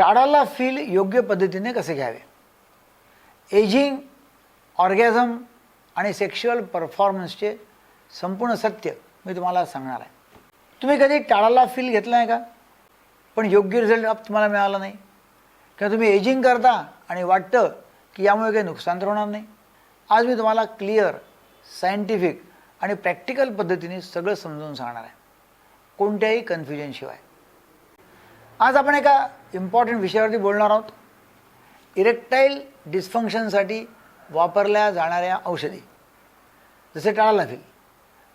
टाळाला feel योग्य पद्धतीने कसे घ्यावे? एजिंग, ऑर्गॅझम आणि सेक्शुअल परफॉर्मन्सचे संपूर्ण सत्य मी तुम्हाला सांगणार आहे. तुम्ही कधी टाळाला फील घेतला आहे का? पण योग्य रिझल्ट तुम्हाला मिळाला नाही, किंवा तुम्ही एजिंग करता आणि वाटतं की यामुळे काही नुकसान तर होणार नाही. आज मी तुम्हाला क्लिअर, सायंटिफिक आणि प्रॅक्टिकल पद्धतीने सगळं समजावून सांगणार आहे, कोणत्याही कन्फ्युजनशिवाय. आज आपण एका इम्पॉर्टंट विषयावरती बोलणार आहोत. इरेक्टाईल डिस्फंक्शनसाठी वापरल्या जाणाऱ्या औषधी, जसे टाळाला-फील,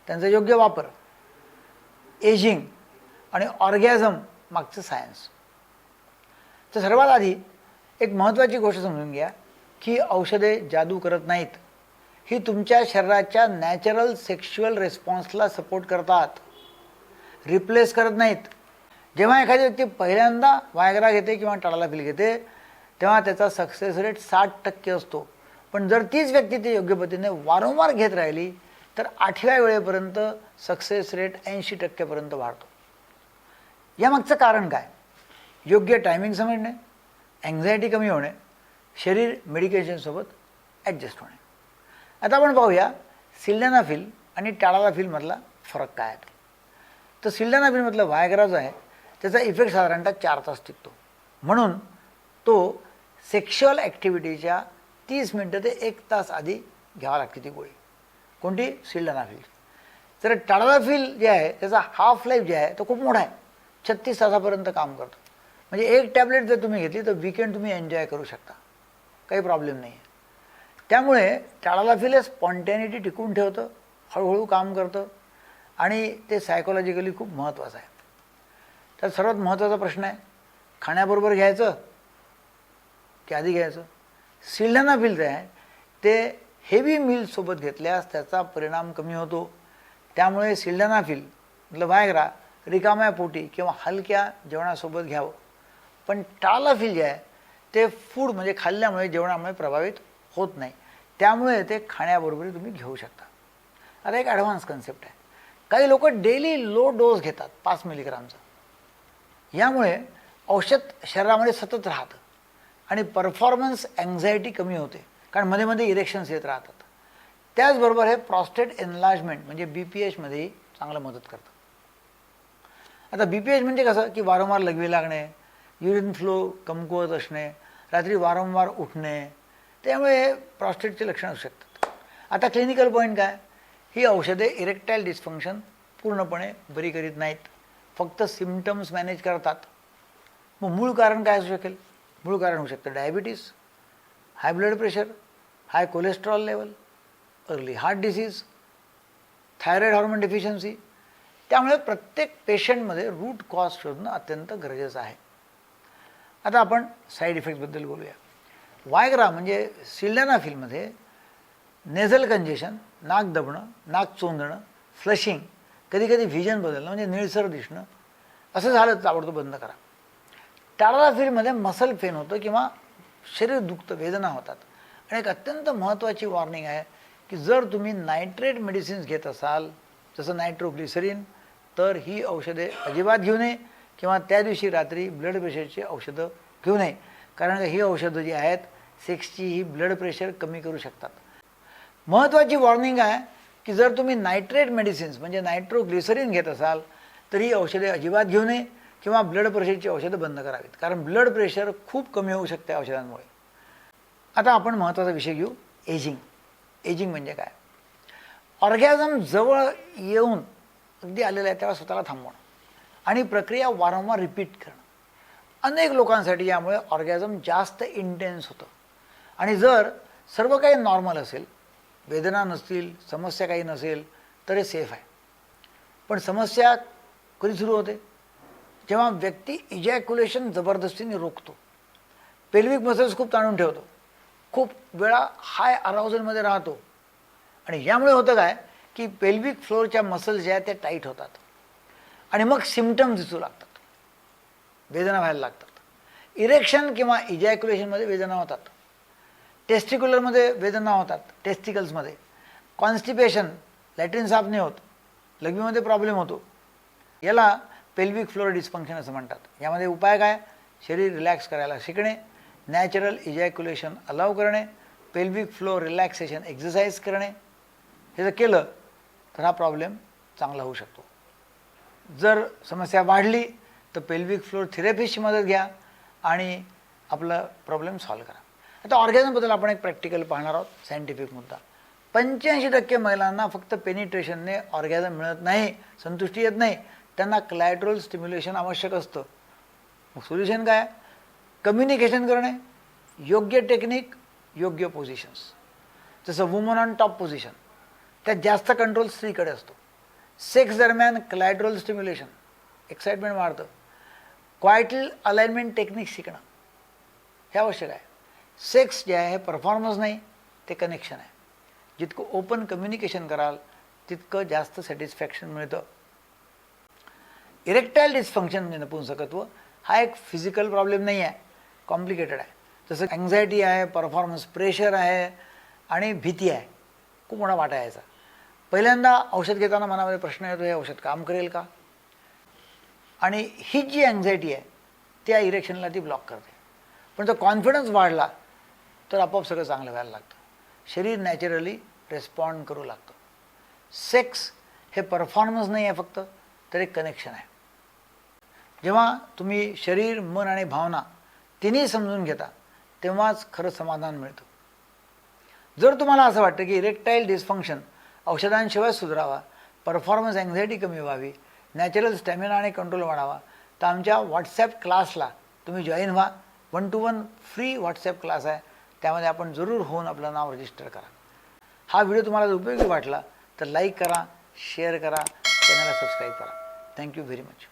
त्यांचा योग्य वापर, एजिंग आणि ऑर्गॅझम मागचं सायन्स. तर सर्वात आधी एक महत्त्वाची गोष्ट समजून घ्या की औषधे जादू करत नाहीत. ही तुमच्या शरीराच्या नॅचरल सेक्शुअल रिस्पॉन्सला सपोर्ट करतात, रिप्लेस करत नाहीत. जेव्हा एखादी व्यक्ती पहिल्यांदा वायग्रा घेते किंवा टाळाला-फील घेते तेव्हा त्याचा सक्सेस रेट 60% असतो. पण जर तीच व्यक्ती ते योग्य पद्धतीने वारंवार घेत राहिली तर 8व्या वेळेपर्यंत सक्सेस रेट 80% पर्यंत वाढतो. यामागचं कारण काय? योग्य टायमिंग समजणे, अँक्झायटी कमी होणे, शरीर मेडिकेशनसोबत ॲडजस्ट होणे. आता आपण पाहूया सिल्डेनाफिल आणि टाळाला-फीलमधला फरक काय आहे. तर सिल्डेनाफिलमधलं वायग्रा जो आहे त्याचा इफेक्ट साधारणतः 4 तास टिकतो. म्हणून तो सेक्शुअल ॲक्टिव्हिटीच्या 30 मिनिटं ते 1 तास आधी घ्यावा लागते ती गोळी. कोणती? सिल्डेनाफिल. तर टाळाला-फील जे आहे त्याचा हाफ लाईफ जे आहे तो खूप मोठा आहे, 36 तासापर्यंत काम करतो. म्हणजे एक टॅबलेट जर तुम्ही घेतली तर वीकेंड तुम्ही एन्जॉय करू शकता, काही प्रॉब्लेम नाही आहे. त्यामुळे टाळाला-फील हे स्पॉन्टॅनिटी टिकवून ठेवतं, हळूहळू काम करतं आणि ते सायकोलॉजिकली खूप महत्त्वाचं आहे. तर सर्वात महत्त्वाचा प्रश्न आहे, खाण्याबरोबर घ्यायचं की आधी घ्यायचं? सिल्डेनाफिल जे आहे ते हेवी मीलसोबत घेतल्यास त्याचा परिणाम कमी होतो. त्यामुळे सिल्डेनाफिल मतलब वायग्रा रिकाम्या पोटी किंवा हलक्या जेवणासोबत घ्यावं. पण टाळाला-फील जे आहे ते फूड म्हणजे खाल्ल्यामुळे जेवणामुळे प्रभावित होत नाही, त्यामुळे ते खाण्याबरोबर तुम्ही घेऊ शकता. आता एक ॲडव्हान्स कन्सेप्ट आहे, काही लोक डेली लो डोस घेतात 5 मिलीग्रामचा. यामुळे औषध शरीरामध्ये सतत राहतं आणि परफॉर्मन्स अँक्झायटी कमी होते, कारण मध्ये मध्ये इरेक्शन्स येत राहतात. त्याचबरोबर हे प्रॉस्टेट एनलार्जमेंट म्हणजे BPHमध्येही चांगलं मदत करतं. आता BPH म्हणजे कसं की वारंवार लघवी लागणे, युरिन फ्लो कमकुवत असणे, रात्री वारंवार उठणे, त्यामुळे प्रॉस्टेटचे लक्षणं असू शकतात. आता क्लिनिकल पॉईंट काय? ही औषधे इरेक्टाईल डिस्फंक्शन पूर्णपणे बरी करीत नाहीत, फक्त सिम्पटम्स मॅनेज करतात. मग मूळ कारण काय असू शकेल? मूळ कारण होऊ शकतं diabetes, high blood pressure, high cholesterol level, early heart disease, thyroid hormone deficiency. त्यामुळे प्रत्येक पेशंटमध्ये रूट कॉज शोधणं अत्यंत गरजेचं आहे. आता आपण साईड इफेक्टबद्दल बोलूया. वायग्रा म्हणजे सिल्डेनाफिलमध्ये नेझल कंजेशन, नाक दबणं, नाक चोंदणं, फ्लशिंग, कधीकधी व्हिजन बदलणं म्हणजे निळसर दिसणं, असं झालं तर ताबडतोब बंद करा. टाळाला-फीलमध्ये मसल पेन होतं किंवा शरीर दुखतं, वेदना होतात. आणि एक अत्यंत महत्त्वाची वॉर्निंग आहे की जर तुम्ही नायट्रेट मेडिसिन्स घेत असाल, जसं नायट्रोग्लिसरीन, तर ही औषधे अजिबात घेऊ नये किंवा त्या दिवशी रात्री ब्लड प्रेशरची औषधं घेऊ नये, कारण ही औषधं जी आहेत सेक्सची ही ब्लड प्रेशर कमी करू शकतात. महत्त्वाची वॉर्निंग आहे की जर तुम्ही नायट्रेट मेडिसिन्स म्हणजे नायट्रोग्लिसरीन घेत असाल तर ही औषधे अजिबात घेऊ नये किंवा ब्लड प्रेशरची औषधं बंद करावीत, कारण ब्लड प्रेशर खूप कमी होऊ शकते औषधांमुळे. आता आपण महत्त्वाचा विषय घेऊ, एजिंग. एजिंग म्हणजे काय? ऑर्गॅझम जवळ येऊन अगदी आलेलं आहे तेव्हा स्वतःला थांबवणं आणि प्रक्रिया वारंवार रिपीट करणं. अनेक लोकांसाठी यामुळे ऑर्गॅझम जास्त इंटेन्स होतं. आणि जर सर्व काही नॉर्मल असेल, वेदना नसतील, समस्या काही नसेल, तर हे सेफ आहे. पण समस्या कधी सुरू होते? जेव्हा व्यक्ती इजॅक्युलेशन जबरदस्तीने रोखतो, पेल्विक मसल्स खूप ताणून ठेवतो, खूप वेळा हाय अराउझलमध्ये राहतो. आणि यामुळे होतं काय की पेल्विक फ्लोअरच्या मसल्स ज्या आहेत त्या टाईट होतात आणि मग सिम्पटम्स दिसू लागतात, वेदना व्हायला लागतात. इरेक्शन किंवा इजॅक्युलेशनमध्ये वेदना होतात, टेस्टिक्युलरमध्ये वेदना होतात, टेस्टिकल्समध्ये कॉन्स्टिपेशन, लॅट्रिन साफ नाही होत, लघवीमध्ये प्रॉब्लेम होतो. याला पेल्विक फ्लोअर डिस्फंक्शन असं म्हणतात. यामध्ये उपाय काय? शरीर रिलॅक्स करायला शिकणे, नॅचरल इजॅक्युलेशन अलाव करणे, पेल्विक फ्लो रिलॅक्सेशन एक्सरसाइज करणे, हे जर केलं तर हा प्रॉब्लेम चांगला होऊ शकतो. जर समस्या वाढली तर पेल्विक फ्लोर थेरपिस्टची मदत घ्या आणि आपला प्रॉब्लेम सॉल्व्ह करा. आता ऑर्गॅझमबद्दल आपण एक प्रॅक्टिकल पाहणार आहोत, सायंटिफिक मुद्दा. 85% महिलांना फक्त पेनिट्रेशनने ऑर्गॅझम मिळत नाही, संतुष्टी येत नाही. त्यांना क्लायट्रल स्टिम्युलेशन आवश्यक असतं. मग सोल्युशन काय? कम्युनिकेशन करणे, योग्य टेक्निक, योग्य पोझिशन्स. जसं वुमन ऑन टॉप पोझिशन, त्यात जास्त कंट्रोल स्त्रीकडे असतो. सेक्स दरम्यान क्लायट्रल स्टिम्युलेशन, एक्साइटमेंट वाढतं. क्वाइटल अलाइनमेंट टेक्निक शिकणं हे आवश्यक आहे. सेक्स जे आहे हे परफॉर्मन्स नाही, ते कनेक्शन आहे. जितकं ओपन कम्युनिकेशन कराल तितकं जास्त सॅटिस्फॅक्शन मिळतं. इरेक्टाईल डिस्फंक्शन म्हणजे नपुंसकत्व हा एक फिजिकल प्रॉब्लेम नाही आहे, कॉम्प्लिकेटेड आहे. जसं अँझायटी आहे, परफॉर्मन्स प्रेशर आहे आणि भीती आहे. खूप मोठा वाटा यायचा. पहिल्यांदा औषध घेताना मनामध्ये प्रश्न येतो, हे औषध काम करेल का? आणि ही जी अँझायटी आहे त्या इरेक्शनला ती ब्लॉक करते. पण जर कॉन्फिडन्स वाढला तर आपोआप सगळं चांगलं व्हायला लागतं. शरीर नॅचरली रिस्पॉन्ड करू लागतं. सेक्स हे परफॉर्मन्स नाही आहे फक्त, तर एक कनेक्शन आहे. जेव्हा तुम्ही शरीर, मन आणि भावना तिन्ही समजून घेता तेव्हाच खरं समाधान मिळतं. जर तुम्हाला असं वाटतं की इरेक्टाईल डिस्फंक्शन औषधांशिवाय सुधारावा, परफॉर्मन्स अँझायटी कमी व्हावी, नॅचरल स्टॅमिना आणि कंट्रोल वाढावा, तर आमच्या व्हॉट्सॲप क्लासला तुम्ही जॉईन व्हा. 1-to-1 फ्री व्हॉट्सॲप क्लास आहे. त्यामध्ये आपण जरूर होऊन आपलं नाव रजिस्टर करा. हा व्हिडिओ तुम्हाला जर उपयोगी वाटला तर लाईक करा, शेअर करा, चॅनलला सबस्क्राईब करा. Thank you very much.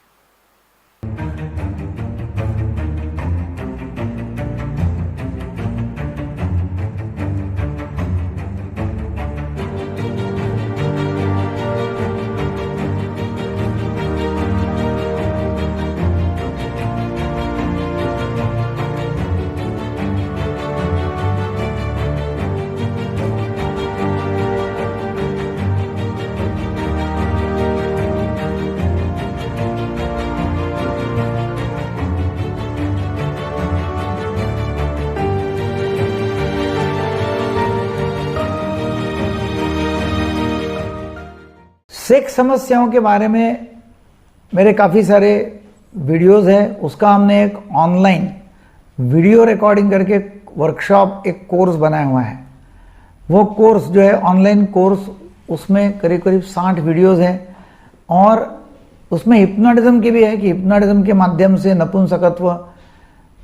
सेक्स समस्याओं के बारे में मेरे काफ़ी सारे वीडियोस हैं. उसका हमने एक ऑनलाइन वीडियो रिकॉर्डिंग करके वर्कशॉप, एक कोर्स बनाया हुआ है. वो कोर्स जो है ऑनलाइन कोर्स, उसमें करीब करीब 60 वीडियोस हैं. और उसमें हिप्नोटिज्म की भी है कि हिप्नोटिज्म के माध्यम से नपुंसकत्व,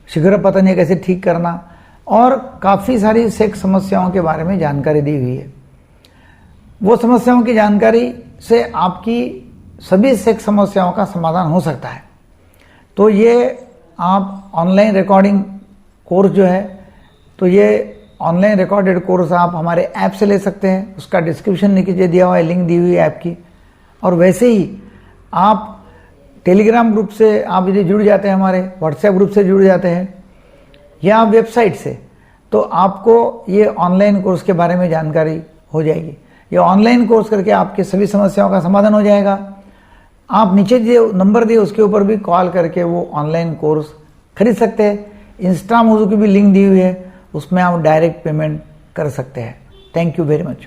शीघ्र पतन कैसे ठीक करना, और काफ़ी सारी सेक्स समस्याओं के बारे में जानकारी दी हुई है. वो समस्याओं की जानकारी से आपकी सभी सेक्स समस्याओं का समाधान हो सकता है. तो ये आप ऑनलाइन रिकॉर्डिंग कोर्स जो है, तो ये ऑनलाइन रिकॉर्डेड कोर्स आप हमारे ऐप से ले सकते हैं. उसका डिस्क्रिप्शन नीचे दिया हुआ है, लिंक दी हुई है ऐप की. और वैसे ही आप टेलीग्राम ग्रुप से आप यदि जुड़ जाते हैं, हमारे व्हाट्सएप ग्रुप से जुड़ जाते हैं, या वेबसाइट से, तो आपको ये ऑनलाइन कोर्स के बारे में जानकारी हो जाएगी. ये ऑनलाइन कोर्स करके आपके सभी समस्याओं का समाधान हो जाएगा. आप नीचे जो नंबर दिए उसके ऊपर भी कॉल करके वो ऑनलाइन कोर्स खरीद सकते हैं. इंस्टा मोजो की भी लिंक दी हुई है, उसमें आप डायरेक्ट पेमेंट कर सकते हैं. Thank you very much.